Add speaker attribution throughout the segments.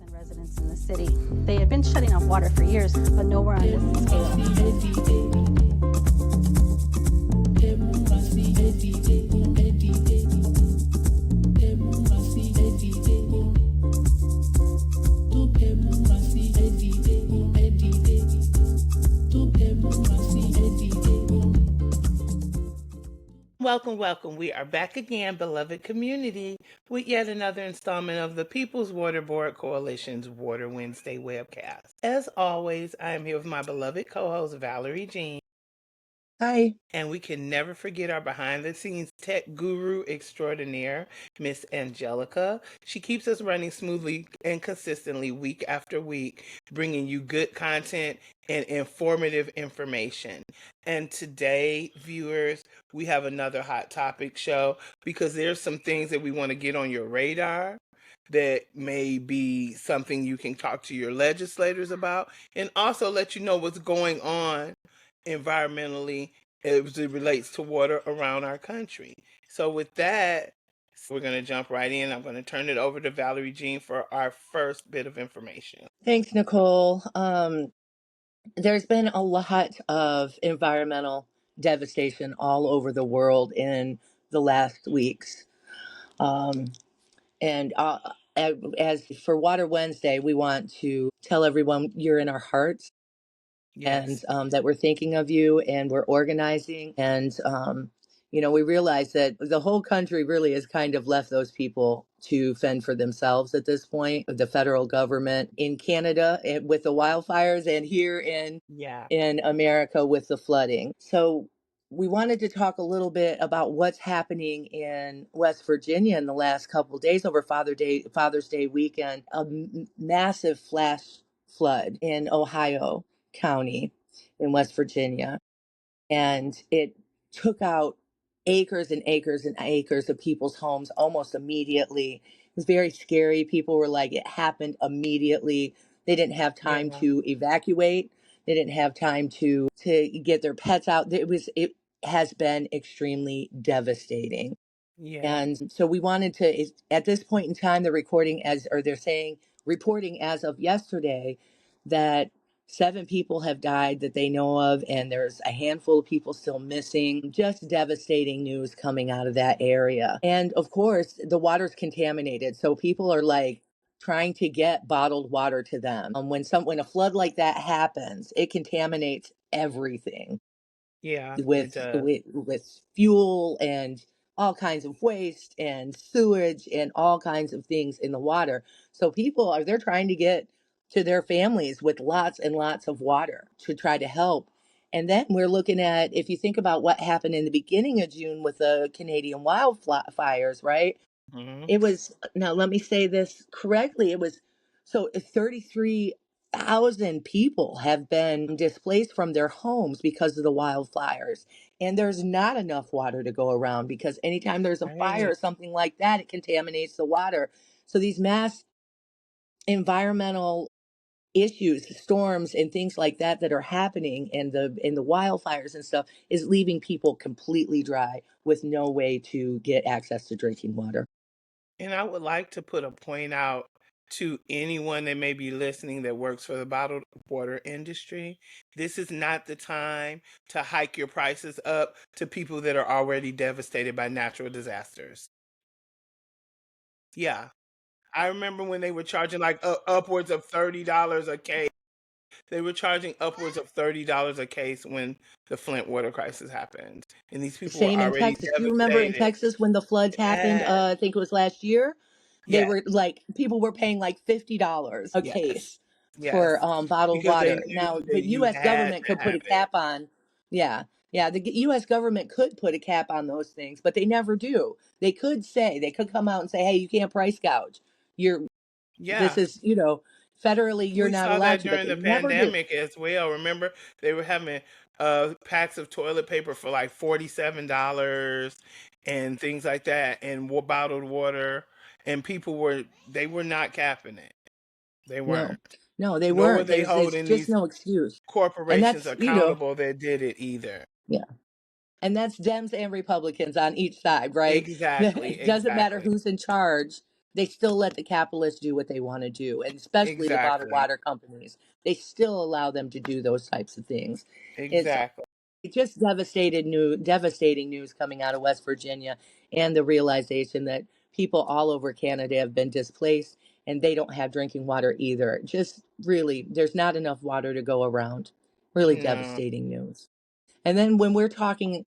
Speaker 1: and residents in the city. They had been shutting off water for years, but nowhere on this scale.
Speaker 2: Welcome, welcome. We are back again, beloved community, with yet another installment of the People's Water Board Coalition's Water Wednesday webcast. As always, I am here with my beloved co-host, Valerie Jean.
Speaker 3: Hi.
Speaker 2: And we can never forget our behind-the-scenes tech guru extraordinaire, Miss Angelica. She keeps us running smoothly and consistently week after week, bringing you good content and informative information. And today, viewers, we have another hot topic show because there's some things that we want to get on your radar that may be something you can talk to your legislators about, and also let you know what's going on environmentally as it relates to water around our country. So with that, we're going to jump right in. I'm going to turn it over to Valerie Jean for our first bit of information.
Speaker 3: Thanks, Nicole. There's been a lot of environmental devastation all over the world in the last weeks. Um, and as for Water Wednesday, we want to tell everyone you're in our hearts.
Speaker 2: Yes.
Speaker 3: And that we're thinking of you and we're organizing. And, we realize that the whole country really has kind of left those people to fend for themselves at this point. The federal government in Canada with the wildfires, and here
Speaker 2: Yeah.
Speaker 3: in America with the flooding. So we wanted to talk a little bit about what's happening in West Virginia in the last couple of days over Father's Day weekend. A massive flash flood in Ohio County in West Virginia, and it took out acres and acres and acres of people's homes almost immediately. It was very scary. People were like, it happened immediately. They didn't have time
Speaker 2: Yeah.
Speaker 3: to evacuate. They didn't have time to get their pets out. It has been extremely devastating.
Speaker 2: Yeah.
Speaker 3: And so we wanted to, at this point in time, they're saying, reporting as of yesterday, that 7 people have died that they know of, and there's a handful of people still missing. Just devastating news coming out of that area. And of course, the water's contaminated. So people are like trying to get bottled water to them. When a flood like that happens, it contaminates everything
Speaker 2: Yeah, it
Speaker 3: with
Speaker 2: does.
Speaker 3: with fuel and all kinds of waste and sewage and all kinds of things in the water. So they're trying to get to their families with lots and lots of water to try to help. And then we're looking at, if you think about what happened in the beginning of June with the Canadian wildfires, right?
Speaker 2: Mm-hmm.
Speaker 3: It was, now let me say this correctly. It was, so 33,000 people have been displaced from their homes because of the wildfires. And there's not enough water to go around because anytime there's a fire
Speaker 2: Right.
Speaker 3: or something like that, it contaminates the water. So these mass environmental issues, storms and things like that are happening, and the wildfires and stuff is leaving people completely dry with no way to get access to drinking water.
Speaker 2: And I would like to put a point out to anyone that may be listening that works for the bottled water industry. This is not the time to hike your prices up to people that are already devastated by natural disasters. Yeah. I remember when they were charging like upwards of $30 a case. They were charging upwards of $30 a case when the Flint water crisis happened. And these people were
Speaker 3: Same in
Speaker 2: already
Speaker 3: Texas. Do you remember in
Speaker 2: devastated.
Speaker 3: Texas when the floods happened?
Speaker 2: Yes.
Speaker 3: I think it was last year. They
Speaker 2: Yes.
Speaker 3: were like, people were paying like $50 a
Speaker 2: Yes.
Speaker 3: case
Speaker 2: Yes.
Speaker 3: for bottled
Speaker 2: Because they
Speaker 3: water.
Speaker 2: knew
Speaker 3: Now,
Speaker 2: that
Speaker 3: the
Speaker 2: you
Speaker 3: U.S.
Speaker 2: had
Speaker 3: government
Speaker 2: to
Speaker 3: could put
Speaker 2: have
Speaker 3: a
Speaker 2: it.
Speaker 3: cap on. Yeah, yeah. The U.S. government could put a cap on those things, but they never do. They could come out and say, "Hey, you can't price gouge. You're This
Speaker 2: Yeah.
Speaker 3: is, federally, you're
Speaker 2: We
Speaker 3: not
Speaker 2: saw
Speaker 3: allowed
Speaker 2: that
Speaker 3: to," but
Speaker 2: during
Speaker 3: they
Speaker 2: the
Speaker 3: never do.
Speaker 2: pandemic as well. Remember, they were having packs of toilet paper for like $47 and things like that, and bottled water, and they were not capping it. They
Speaker 3: No,
Speaker 2: weren't.
Speaker 3: no, they
Speaker 2: Nor were
Speaker 3: weren't.
Speaker 2: they
Speaker 3: There's
Speaker 2: holding
Speaker 3: just
Speaker 2: these
Speaker 3: no excuse, and
Speaker 2: corporations
Speaker 3: that's
Speaker 2: accountable that did it either.
Speaker 3: yeah. And that's Dems and Republicans on each side, right?
Speaker 2: Exactly,
Speaker 3: It doesn't matter
Speaker 2: exactly.
Speaker 3: who's in charge. They still let the capitalists do what they want to do, and especially the bottled
Speaker 2: Exactly.
Speaker 3: water companies. They still allow them to do those types of things. It's
Speaker 2: Exactly.
Speaker 3: just devastating news coming out of West Virginia, and the realization that people all over Canada have been displaced and they don't have drinking water either. Just really, there's not enough water to go around. Really
Speaker 2: No.
Speaker 3: devastating news. And then when we're talking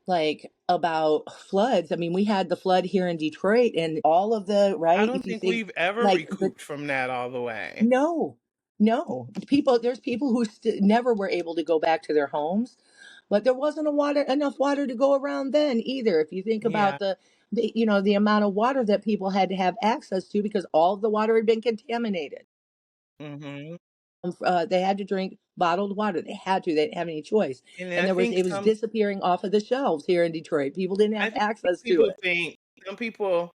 Speaker 3: like about floods, I mean, we had the flood here in Detroit and all of the,
Speaker 2: I
Speaker 3: right?
Speaker 2: don't
Speaker 3: If you
Speaker 2: think
Speaker 3: think
Speaker 2: we've ever
Speaker 3: like the,
Speaker 2: recouped from that all the way.
Speaker 3: no, no, people, there's people who never were able to go back to their homes, but there wasn't enough water to go around then either. If you think
Speaker 2: Yeah.
Speaker 3: about the amount of water that people had to have access to because all of the water had been contaminated.
Speaker 2: Hmm.
Speaker 3: They had to drink bottled water. They had to. They didn't have any choice.
Speaker 2: And
Speaker 3: And
Speaker 2: I think
Speaker 3: it was disappearing off of the shelves here in Detroit. People didn't
Speaker 2: I
Speaker 3: have
Speaker 2: think
Speaker 3: access to it.
Speaker 2: some people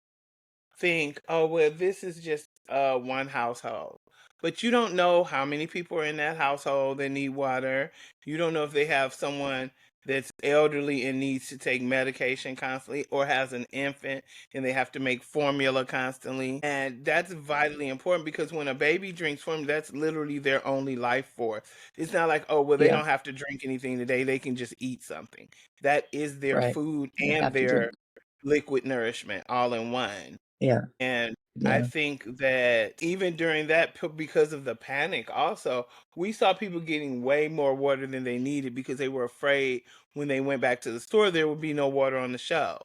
Speaker 2: think, oh, well, this is just one household. But you don't know how many people are in that household that need water. You don't know if they have someone that's elderly and needs to take medication constantly, or has an infant and they have to make formula constantly. And that's vitally important, because when a baby drinks formula, that's literally their only life force. It's not like, oh, well, they
Speaker 3: Yeah,
Speaker 2: don't have to drink anything today. They can just eat something. That is their
Speaker 3: right.
Speaker 2: food
Speaker 3: They
Speaker 2: and
Speaker 3: have to
Speaker 2: their
Speaker 3: drink.
Speaker 2: liquid nourishment all in one.
Speaker 3: Yeah,
Speaker 2: And I
Speaker 3: yeah.
Speaker 2: think that even during that, because of the panic, also, we saw people getting way more water than they needed because they were afraid when they went back to the store, there would be no water on the shelf.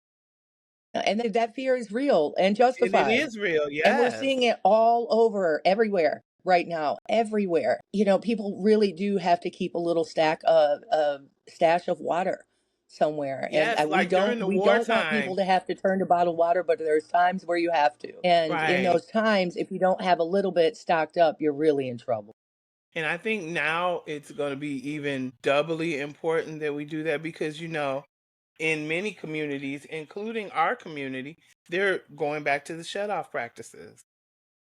Speaker 3: And that fear is real and
Speaker 2: And it
Speaker 3: justified.
Speaker 2: is real,
Speaker 3: And we're
Speaker 2: yes.
Speaker 3: seeing it all over, everywhere right now, everywhere. People really do have to keep a little stash of water somewhere. And
Speaker 2: Yes,
Speaker 3: we
Speaker 2: like
Speaker 3: don't
Speaker 2: during the
Speaker 3: we don't want people
Speaker 2: wartime,
Speaker 3: to have to turn to bottled water, but there's times where you have to. And in
Speaker 2: right.
Speaker 3: those times, if you don't have a little bit stocked up, you're really in trouble.
Speaker 2: And I think now it's going to be even doubly important that we do that, because, in many communities, including our community, they're going back to the shut-off practices.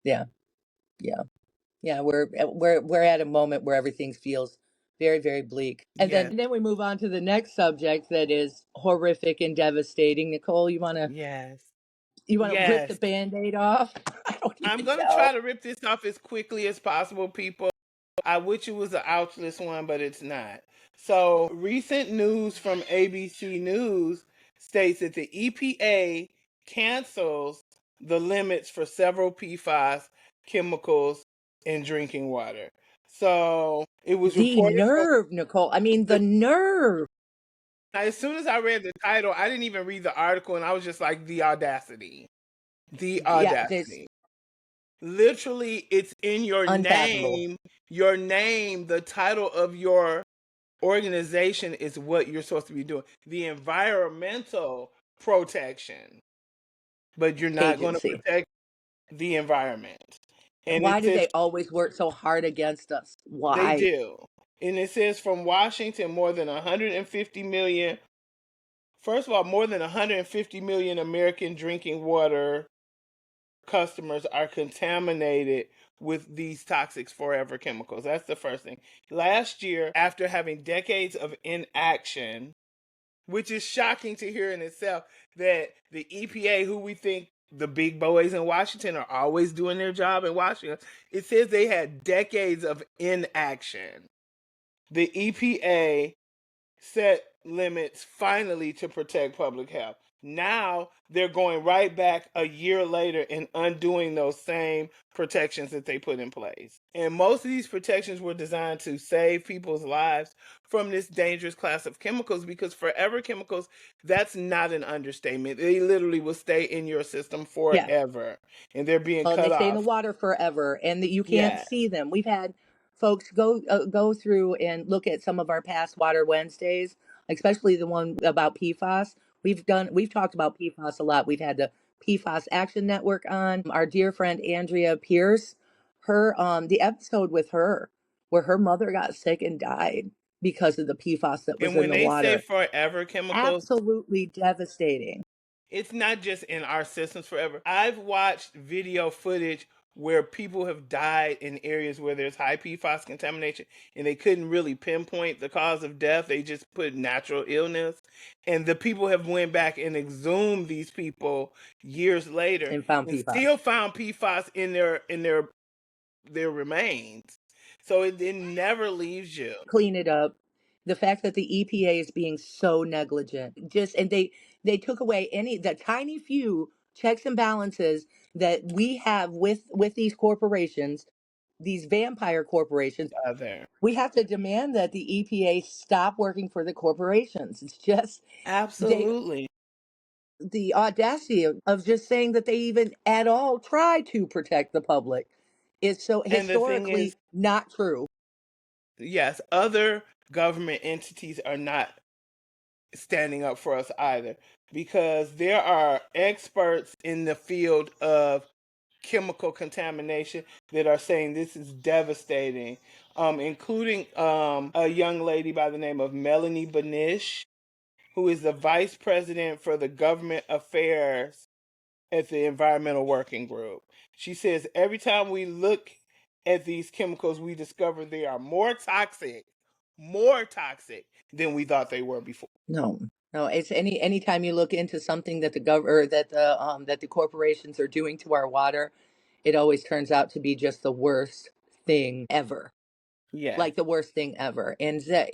Speaker 3: Yeah, yeah, yeah. We're at a moment where everything feels very, very bleak. And
Speaker 2: Yes,
Speaker 3: then we move on to the next subject that is horrific and devastating. Nicole,
Speaker 2: yes,
Speaker 3: you wanna rip the
Speaker 2: yes.
Speaker 3: Band-Aid off? I don't
Speaker 2: I'm
Speaker 3: even
Speaker 2: going to
Speaker 3: know.
Speaker 2: try to rip this off as quickly as possible, people. I wish it was an ouchless one, but it's not. So, recent news from ABC News states that the EPA cancels the limits for several PFAS chemicals in drinking water. So, it was
Speaker 3: The
Speaker 2: reported from
Speaker 3: nerve, Nicole. I mean, the
Speaker 2: the,
Speaker 3: nerve.
Speaker 2: as soon as I read the title, I didn't even read the article, and I was just like, the audacity. The
Speaker 3: Yeah, this
Speaker 2: audacity. Literally, it's in
Speaker 3: unfathomable.
Speaker 2: your name, the title of your organization is what you're supposed to be doing. The environmental protection, but you're not going to
Speaker 3: Agency.
Speaker 2: protect the environment. And
Speaker 3: Why
Speaker 2: it
Speaker 3: do
Speaker 2: says
Speaker 3: they always work so hard against us?
Speaker 2: they
Speaker 3: Why?
Speaker 2: do. And it says from Washington, more than 150 million, first of all, more than 150 million American drinking water customers are contaminated with these toxic forever chemicals. That's the first thing. Last year, after having decades of inaction, which is shocking to hear in itself, that the EPA, who we think the big boys in Washington are always doing their job in Washington, it says they had decades of inaction. The EPA set limits finally to protect public health. Now they're going right back a year later and undoing those same protections that they put in place. And most of these protections were designed to save people's lives from this dangerous class of chemicals, because forever chemicals, that's not an understatement. They literally will stay in your system
Speaker 3: Yeah.
Speaker 2: forever, and they're being
Speaker 3: And they
Speaker 2: cut
Speaker 3: stay in the
Speaker 2: off.
Speaker 3: water forever, and that you can't
Speaker 2: Yeah.
Speaker 3: see them. We've had folks go through and look at some of our past Water Wednesdays, especially the one about PFAS. We've talked about PFAS a lot. We've had the PFAS Action Network on. Our dear friend Andrea Pierce, the episode with her where her mother got sick and died because of the PFAS that was
Speaker 2: And
Speaker 3: in
Speaker 2: when
Speaker 3: the
Speaker 2: they say
Speaker 3: water.
Speaker 2: forever chemicals,
Speaker 3: Absolutely devastating.
Speaker 2: it's not just in our systems forever. I've watched video footage where people have died in areas where there's high PFAS contamination and they couldn't really pinpoint the cause of death. They just put natural illness. And the people have went back and exhumed these people years later
Speaker 3: And found
Speaker 2: and
Speaker 3: PFAS.
Speaker 2: still found PFAS in their remains. So it never leaves you.
Speaker 3: Clean it up. The fact that the EPA is being so negligent, just and they took away the tiny few checks and balances that we have with these corporations, these vampire corporations.
Speaker 2: Other.
Speaker 3: We have to demand that the EPA stop working for the corporations. It's just
Speaker 2: Absolutely.
Speaker 3: the audacity of just saying that they even at all try to protect the public is so
Speaker 2: And the thing is,
Speaker 3: historically not true.
Speaker 2: yes, other government entities are not standing up for us either, because there are experts in the field of chemical contamination that are saying this is devastating, including a young lady by the name of Melanie Benish, who is the vice president for the government affairs at the Environmental Working Group. She says every time we look at these chemicals, we discover they are more toxic than we thought they were before.
Speaker 3: No, no, it's anytime you look into something that the gov or that the corporations are doing to our water, it always turns out to be just the worst thing ever.
Speaker 2: Yeah.
Speaker 3: Like the worst thing ever. And that,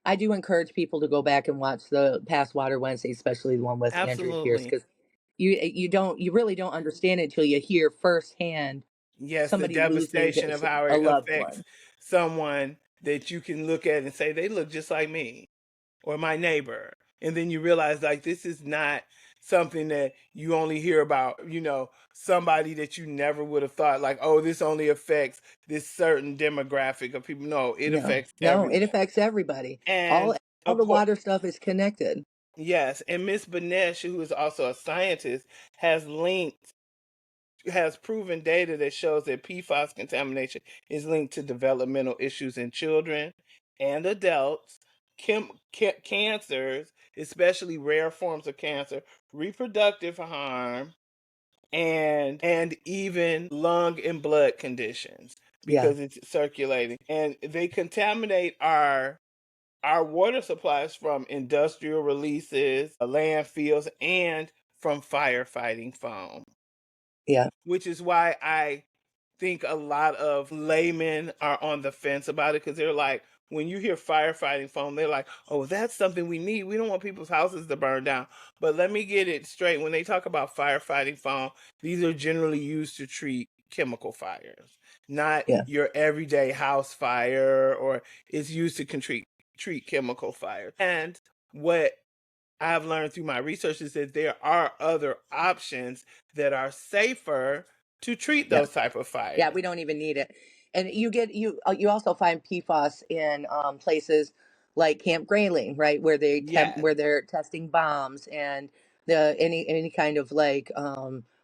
Speaker 3: I do encourage people to go back and watch the past Water Wednesday, especially the one with Andrew Pierce,
Speaker 2: Absolutely.
Speaker 3: because you really don't understand it until you hear firsthand
Speaker 2: Yes, the
Speaker 3: somebody losing
Speaker 2: devastation of how
Speaker 3: a
Speaker 2: it
Speaker 3: loved
Speaker 2: affects
Speaker 3: one.
Speaker 2: someone that you can look at and say, they look just like me or my neighbor. And then you realize, like, this is not something that you only hear about, somebody that you never would have thought, like, oh, this only affects this certain demographic of people. No, it affects
Speaker 3: No,
Speaker 2: everyone.
Speaker 3: it affects everybody.
Speaker 2: And
Speaker 3: All
Speaker 2: of
Speaker 3: the
Speaker 2: course,
Speaker 3: water stuff is connected.
Speaker 2: yes, and Miss Benesh, who is also a scientist, has proven data that shows that PFAS contamination is linked to developmental issues in children and adults, cancers, especially rare forms of cancer, reproductive harm, and even lung and blood conditions,
Speaker 3: Yeah,
Speaker 2: because it's circulating. And they contaminate our water supplies from industrial releases, landfills, and from firefighting foam.
Speaker 3: yeah,
Speaker 2: Which is why I think a lot of laymen are on the fence about it, because they're like, when you hear firefighting foam, they're like, oh, that's something we need. We don't want people's houses to burn down. But let me get it straight. When they talk about firefighting foam, these are generally used to treat chemical fires, not
Speaker 3: yeah.
Speaker 2: your everyday house fire, or it's used to treat chemical fires. And what I've learned through my research is that there are other options that are safer to treat
Speaker 3: Yeah.
Speaker 2: those type of fires.
Speaker 3: Yeah, we don't even need it. And you also find PFAS in places like Camp Grayling, right, where
Speaker 2: Yes.
Speaker 3: where they're testing bombs and any kind of like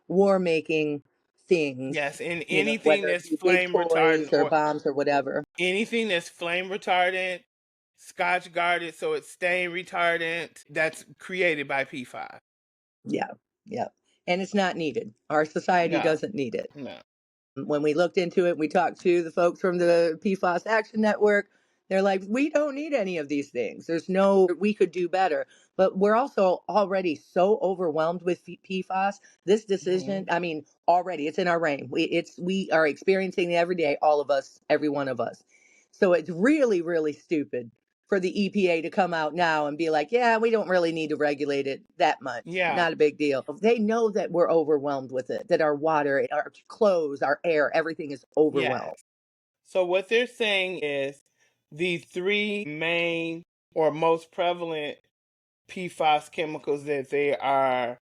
Speaker 3: war making things.
Speaker 2: Yes, and
Speaker 3: Whether it be big toys or bombs or whatever.
Speaker 2: anything that's flame retardant, scotch guarded, so it's stain retardant, that's created by PFAS.
Speaker 3: Yeah, yeah, and it's not needed. Our society
Speaker 2: No,
Speaker 3: doesn't need it.
Speaker 2: no.
Speaker 3: When we looked into it, we talked to the folks from the PFAS Action Network. They're like, we don't need any of these things. We could do better. But we're also already so overwhelmed with PFAS. This decision, I mean, already it's in our reign. We are experiencing it every day, all of us, every one of us. So it's really, really stupid for the EPA to come out now and be like, yeah, we don't really need to regulate it that much.
Speaker 2: Yeah.
Speaker 3: Not a big deal. They know that we're overwhelmed with it, that our water, our clothes, our air, everything is overwhelmed.
Speaker 2: Yes. So what they're saying is the three main or most prevalent PFAS chemicals that they are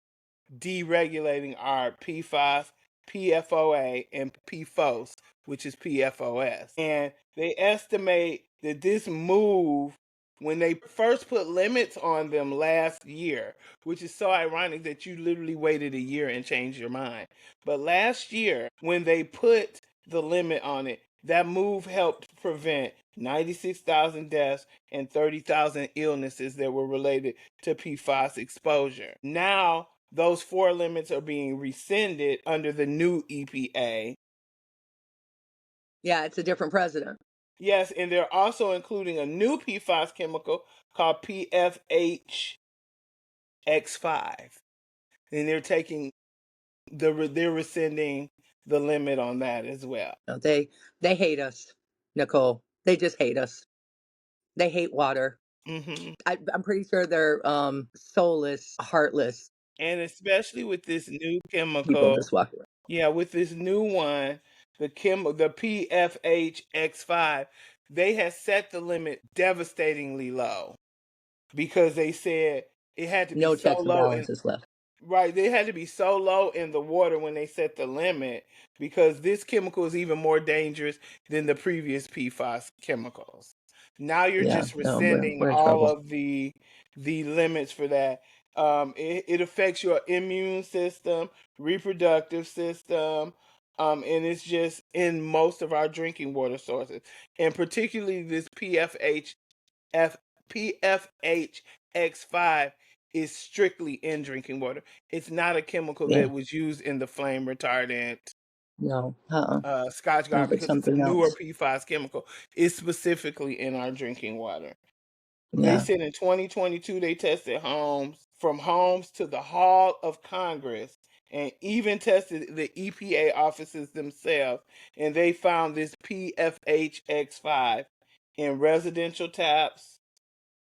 Speaker 2: deregulating are PFAS, PFOA, and PFOS, which is PFOS. And they estimate that this move, when they first put limits on them last year, which is so ironic that you literally waited a year and changed your mind. But last year, when they put the limit on it, that move helped prevent 96,000 deaths and 30,000 illnesses that were related to PFAS exposure. Now, those four limits are being rescinded under the new EPA,
Speaker 3: Yeah, it's a different president.
Speaker 2: Yes, and they're also including a new PFAS chemical called PFH X5, and they're rescinding the limit on that as well.
Speaker 3: No, they hate us, Nicole. They just hate us. They hate water.
Speaker 2: Hmm.
Speaker 3: I'm pretty sure they're soulless, heartless
Speaker 2: And especially with this new
Speaker 3: people
Speaker 2: chemical,
Speaker 3: just walk around.
Speaker 2: yeah, with this new one, the PFH X5, they have set the limit devastatingly low because they said it had to be
Speaker 3: No
Speaker 2: so
Speaker 3: checks and
Speaker 2: low in.
Speaker 3: balances left.
Speaker 2: Right, they had to be so low in the water when they set the limit because this chemical is even more dangerous than the previous PFAS chemicals. Now you're
Speaker 3: Yeah,
Speaker 2: just
Speaker 3: no,
Speaker 2: rescinding
Speaker 3: we're in
Speaker 2: all
Speaker 3: trouble.
Speaker 2: of the limits for that. It affects your immune system, reproductive system, and it's just in most of our drinking water sources, and particularly this F, PFH X5 is strictly in drinking water. It's not a chemical
Speaker 3: Yeah,
Speaker 2: that was used in the flame retardant
Speaker 3: no,
Speaker 2: Scotch
Speaker 3: no,
Speaker 2: Guard
Speaker 3: but
Speaker 2: because it's a
Speaker 3: something
Speaker 2: newer
Speaker 3: else.
Speaker 2: PFAS chemical. It's specifically in our drinking water. They
Speaker 3: Yeah,
Speaker 2: said in 2022 they tested homes to the Hall of Congress, and even tested the EPA offices themselves, and they found this PFHX5 in residential taps,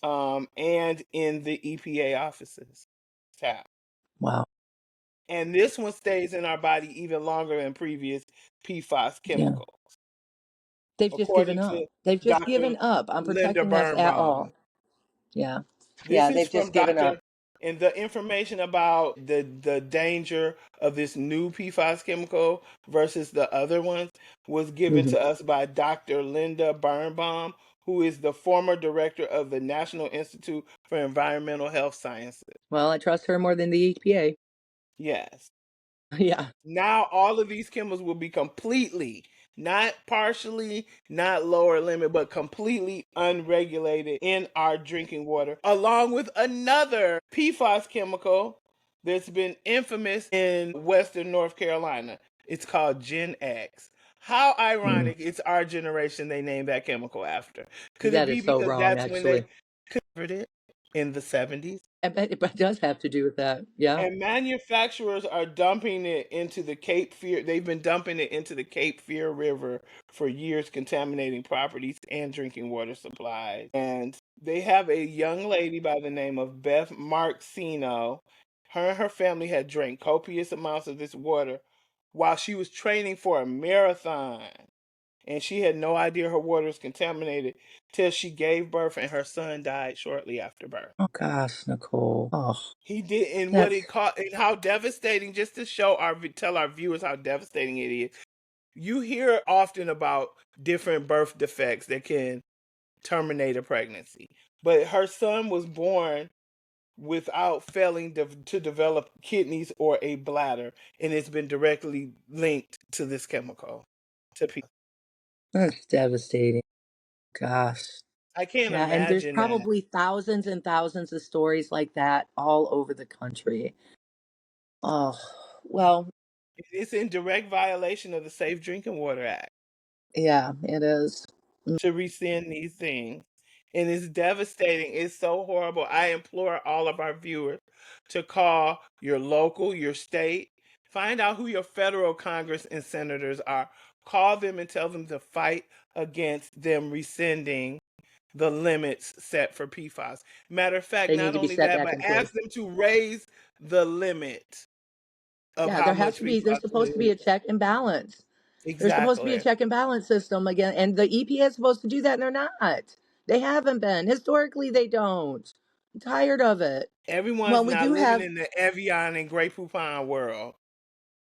Speaker 2: and in the EPA offices tap.
Speaker 3: wow.
Speaker 2: And this one stays in our body even longer than previous PFAS
Speaker 3: Yeah,
Speaker 2: chemicals,
Speaker 3: they've just given
Speaker 2: according
Speaker 3: up.
Speaker 2: to
Speaker 3: They've just
Speaker 2: Dr.
Speaker 3: given up on
Speaker 2: Linda
Speaker 3: protecting us at
Speaker 2: Birnbaum.
Speaker 3: all. Yeah,
Speaker 2: This
Speaker 3: yeah,
Speaker 2: is
Speaker 3: they've
Speaker 2: from
Speaker 3: just given
Speaker 2: Dr.
Speaker 3: up.
Speaker 2: And the information about the danger of this new PFAS chemical versus the other ones was given
Speaker 3: Hmm.
Speaker 2: to us by Dr. Linda Birnbaum, who is the former director of the National Institute for Environmental Health Sciences.
Speaker 3: Well, I trust her more than the EPA.
Speaker 2: Yes.
Speaker 3: Yeah.
Speaker 2: Now all of these chemicals will be completely, not partially, not lower limit, but completely unregulated in our drinking water, along with another PFAS chemical that's been infamous in Western North Carolina. It's called Gen X. How
Speaker 3: Mm.
Speaker 2: ironic, it's our generation they named that chemical after. Could it
Speaker 3: That
Speaker 2: be
Speaker 3: is so
Speaker 2: because
Speaker 3: wrong,
Speaker 2: that's when they
Speaker 3: actually.
Speaker 2: covered it in the 70s?
Speaker 3: I bet it does have to do with that. Yeah.
Speaker 2: And manufacturers are dumping it into the Cape Fear. They've been dumping it into the Cape Fear River for years, contaminating properties and drinking water supplies. And they have a young lady by the name of Beth Marcino. Her and her family had drank copious amounts of this water while she was training for a marathon. And she had no idea her water was contaminated till she gave birth, and her son died shortly after birth.
Speaker 3: Oh gosh, Nicole. Oh,
Speaker 2: He did, and what
Speaker 3: that's
Speaker 2: it caught, and how devastating. Just to tell our viewers how devastating it is. You hear often about different birth defects that can terminate a pregnancy, but her son was born without failing to develop kidneys or a bladder, and it's been directly linked to this chemical. To people,
Speaker 3: that's devastating. Gosh.
Speaker 2: I can't
Speaker 3: Yeah, and there's
Speaker 2: imagine that.
Speaker 3: probably thousands and thousands of stories like that all over the country. Oh, well,
Speaker 2: It's in direct violation of the Safe Drinking Water Act
Speaker 3: yeah, it is. Mm.
Speaker 2: to rescind these things. And it's devastating. It's so horrible. I implore all of our viewers to call your local, your state, find out who your federal Congress and senators are. Call them and tell them to fight against them rescinding the limits set for PFAS. Matter of fact,
Speaker 3: They need
Speaker 2: not
Speaker 3: to be
Speaker 2: only
Speaker 3: set
Speaker 2: that,
Speaker 3: back
Speaker 2: but
Speaker 3: in place.
Speaker 2: ask them to raise the limit of
Speaker 3: Yeah,
Speaker 2: how
Speaker 3: there has
Speaker 2: much
Speaker 3: to be, there's
Speaker 2: PFAS
Speaker 3: supposed to be a
Speaker 2: is.
Speaker 3: check and balance. There's supposed to be a
Speaker 2: Exactly.
Speaker 3: check and balance system again, and the EPA is supposed to do that, and they're not. They haven't been. Historically, they don't. I'm tired of it.
Speaker 2: Everyone's
Speaker 3: Well, we
Speaker 2: not
Speaker 3: do
Speaker 2: living
Speaker 3: have,
Speaker 2: in the Evian and Grey Poupon world.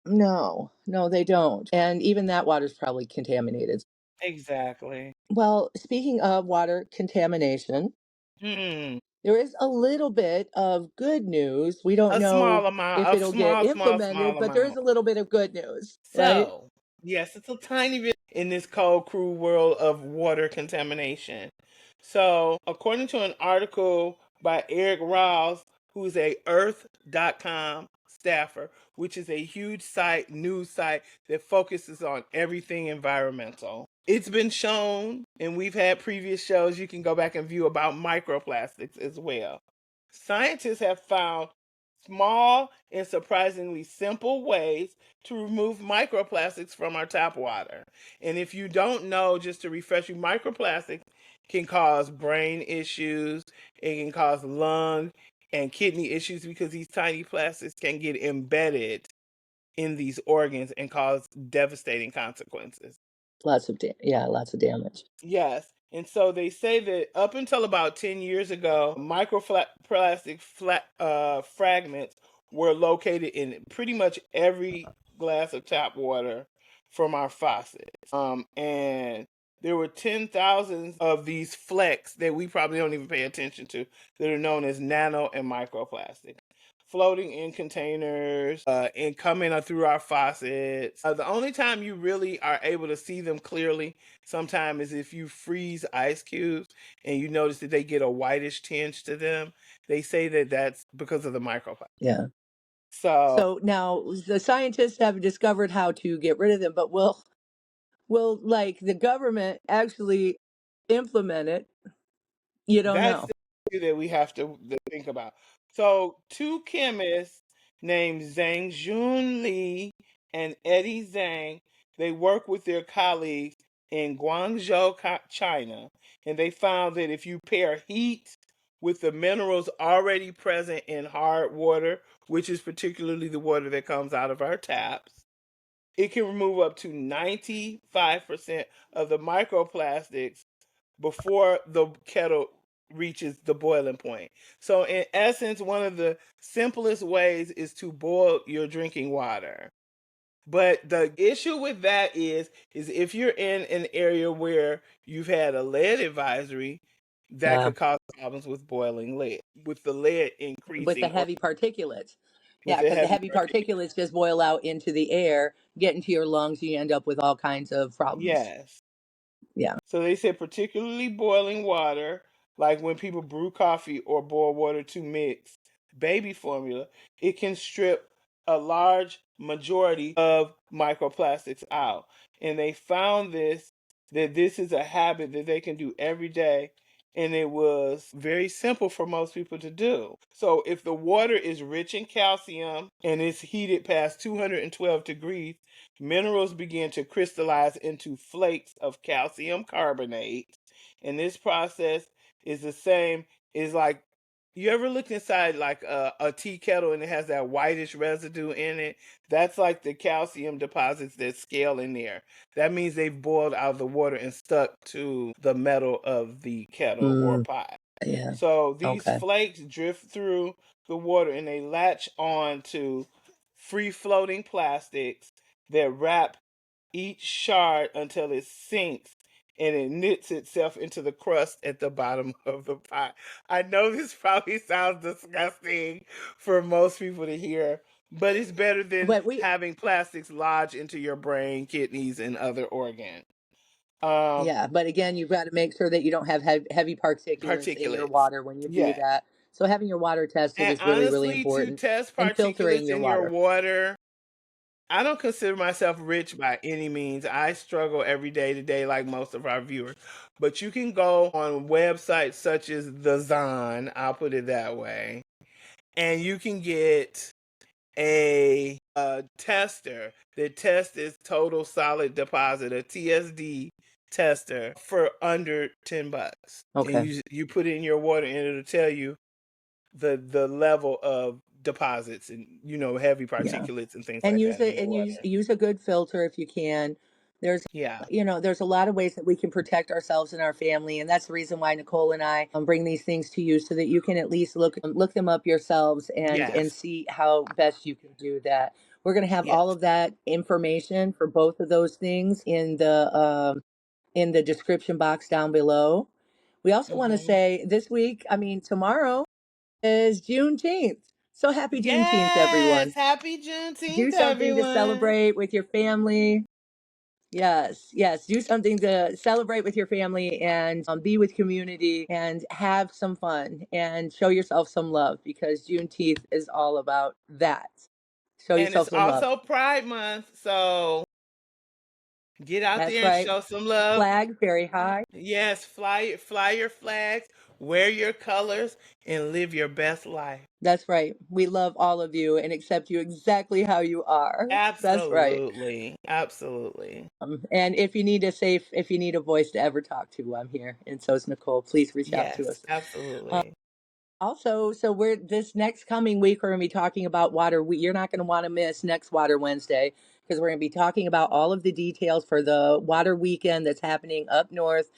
Speaker 3: no, no, they don't. And even that water's probably contaminated.
Speaker 2: Exactly.
Speaker 3: Well, speaking of water contamination,
Speaker 2: Hmm.
Speaker 3: there is a little bit of good news. We don't
Speaker 2: A
Speaker 3: know
Speaker 2: small amount,
Speaker 3: if
Speaker 2: a
Speaker 3: it'll get
Speaker 2: small
Speaker 3: implemented, but there is
Speaker 2: amount.
Speaker 3: a little bit of good news, right?
Speaker 2: So, yes, it's a tiny bit in this cold, cruel world of water contamination. So, according to an article by Eric Rouse, who's a Earth.com staffer, which is a huge news site that focuses on everything environmental. It's been shown, and we've had previous shows you can go back and view about microplastics as well. Scientists have found small and surprisingly simple ways to remove microplastics from our tap water. And if you don't know, just to refresh you, microplastics can cause brain issues, it can cause lung and kidney issues because these tiny plastics can get embedded in these organs and cause devastating consequences.
Speaker 3: Lots of lots of damage.
Speaker 2: Yes. And so they say that up until about 10 years ago, microplastic fragments were located in pretty much every glass of tap water from our faucets. And there were 10,000 of these flecks that we probably don't even pay attention to that are known as nano and microplastic floating in containers and coming through our faucets. The only time you really are able to see them clearly sometimes is if you freeze ice cubes and you notice that they get a whitish tinge to them. They say that that's because of the microplastic.
Speaker 3: Yeah.
Speaker 2: So
Speaker 3: So now the scientists have discovered how to get rid of them, but will like the government actually implement it? You don't
Speaker 2: that's
Speaker 3: know.
Speaker 2: the issue that we have to think about. So two chemists named Zhang Jun Li and Eddie Zhang, they work with their colleagues in Guangzhou, China, and they found that if you pair heat with the minerals already present in hard water, which is particularly the water that comes out of our taps, it can remove up to 95% of the microplastics before the kettle reaches the boiling point. So, in essence, one of the simplest ways is to boil your drinking water. But the issue with that is if you're in an area where you've had a lead advisory, that
Speaker 3: Yeah.
Speaker 2: could cause problems with boiling lead, with the lead
Speaker 3: With the
Speaker 2: increasing or
Speaker 3: heavy particulates.
Speaker 2: with
Speaker 3: Yeah,
Speaker 2: the
Speaker 3: because the
Speaker 2: heavy
Speaker 3: heavy
Speaker 2: particulate.
Speaker 3: particulates just boil out into the air, get into your lungs, you end up with all kinds of problems.
Speaker 2: Yes.
Speaker 3: Yeah.
Speaker 2: So they said particularly boiling water, like when people brew coffee or boil water to mix baby formula, it can strip a large majority of microplastics out. And they found this is a habit that they can do every day. And it was very simple for most people to do. So, if the water is rich in calcium and it's heated past 212 degrees, minerals begin to crystallize into flakes of calcium carbonate. And this process is the same, is like, you ever looked inside like a tea kettle and it has that whitish residue in it? That's like the calcium deposits that scale in there. That means they've boiled out the water and stuck to the metal of the kettle or
Speaker 3: Mm,
Speaker 2: pot.
Speaker 3: yeah.
Speaker 2: So these
Speaker 3: Okay.
Speaker 2: flakes drift through the water and they latch on to free floating plastics that wrap each shard until it sinks and it knits itself into the crust at the bottom of the pot. I know this probably sounds disgusting for most people to hear, but it's better than
Speaker 3: But we
Speaker 2: having plastics lodge into your brain, kidneys, and other organs. Um,
Speaker 3: Yeah, but again, you've got to make sure that you don't have heavy particulates in your
Speaker 2: particulates.
Speaker 3: water when you do
Speaker 2: Yeah.
Speaker 3: that. So having your water tested
Speaker 2: And
Speaker 3: is really, really
Speaker 2: honestly, to
Speaker 3: important,
Speaker 2: test
Speaker 3: and filtering
Speaker 2: particulates
Speaker 3: your
Speaker 2: in your
Speaker 3: water.
Speaker 2: water, I don't consider myself rich by any means. I struggle every day to day, like most of our viewers. But you can go on websites such as the Zon, I'll put it that way, and you can get a tester that tests this total solid deposit, a TSD tester, for under $10. And
Speaker 3: Okay.
Speaker 2: you put it in your water and it'll tell you the level of deposits and heavy
Speaker 3: Yeah.
Speaker 2: particulates and things
Speaker 3: And
Speaker 2: like
Speaker 3: use
Speaker 2: that in
Speaker 3: it
Speaker 2: your
Speaker 3: and
Speaker 2: water.
Speaker 3: use a good filter if you can. There's
Speaker 2: Yeah.
Speaker 3: there's a lot of ways that we can protect ourselves and our family, and that's the reason why Nicole and I bring these things to you so that you can at least look them up yourselves and
Speaker 2: Yes.
Speaker 3: see how best you can do that. We're going to have all
Speaker 2: Yes.
Speaker 3: of that information for both of those things in the description box down below. We also want to
Speaker 2: Hmm.
Speaker 3: say this week, I mean tomorrow is Juneteenth. So happy Juneteenth,
Speaker 2: Yes.
Speaker 3: everyone.
Speaker 2: Happy
Speaker 3: Do
Speaker 2: Juneteenth,
Speaker 3: something to
Speaker 2: everyone.
Speaker 3: celebrate with your family. Yes, yes. Do something to celebrate with your family and be with community and have some fun and show yourself some love because Juneteenth is all about that. Show
Speaker 2: And it's
Speaker 3: yourself some love.
Speaker 2: also Pride Month, so Get out
Speaker 3: That's
Speaker 2: there and
Speaker 3: right.
Speaker 2: show some love.
Speaker 3: Flag very high.
Speaker 2: Yes, fly your flags, wear your colors, and live your best life.
Speaker 3: That's right. We love all of you and accept you exactly how you are. That's right.
Speaker 2: Absolutely. Absolutely.
Speaker 3: And if you need a voice to ever talk to, I'm here. And so is Nicole. Please reach out to
Speaker 2: Yes,
Speaker 3: us.
Speaker 2: absolutely.
Speaker 3: Also, so we're this next coming week, we're going to be talking about water. You're not going to want to miss next Water Wednesday because we're going to be talking about all of the details for the water weekend that's happening up north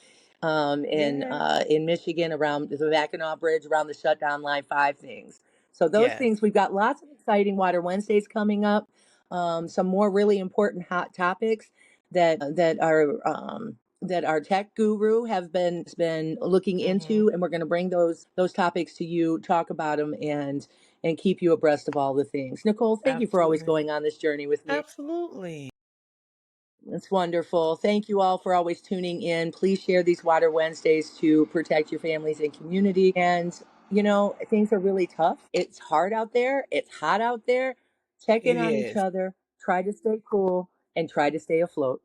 Speaker 2: Yeah.
Speaker 3: in Michigan around the Mackinac Bridge, around the shutdown line, 5 things. So those
Speaker 2: Yes.
Speaker 3: things, we've got lots of exciting Water Wednesdays coming up. Some more really important hot topics that our tech guru have been looking
Speaker 2: Hmm.
Speaker 3: into, and we're going to bring those topics to you, talk about them, and keep you abreast of all the things. Nicole, thank you for always
Speaker 2: Absolutely.
Speaker 3: going on this journey with me.
Speaker 2: Absolutely.
Speaker 3: It's wonderful. Thank you all for always tuning in. Please share these Water Wednesdays to protect your families and community. And things are really tough. It's hard out there. It's hot out there. Check in
Speaker 2: It
Speaker 3: on each
Speaker 2: is.
Speaker 3: other. Try to stay cool and try to stay afloat.